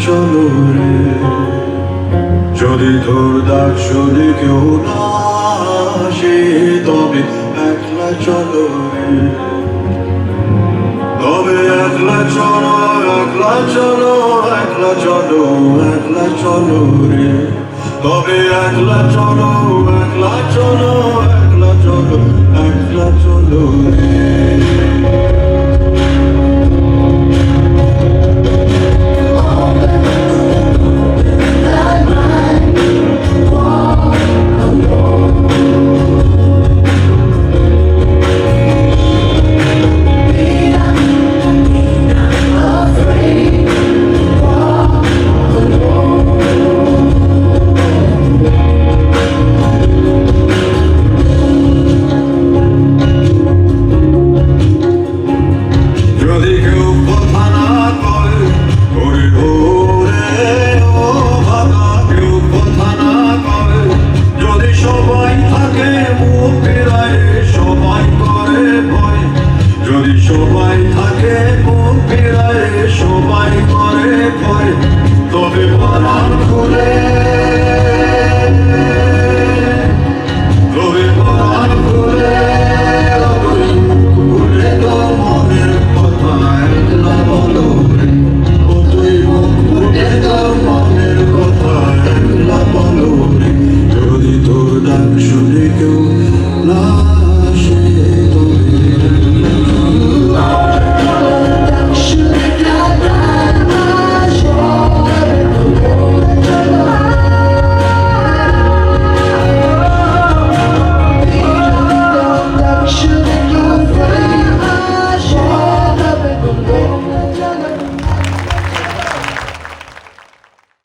চলো রে, যদি তোর ডাক শুনে কেউ না আসে তবে একলা চলো রে, তবে একলা চলো, একলা চলো, একলা চলো, একলা চলো রে, তবে একলা চলো, একলা চলো, একলা চলো, একলা চলো রে।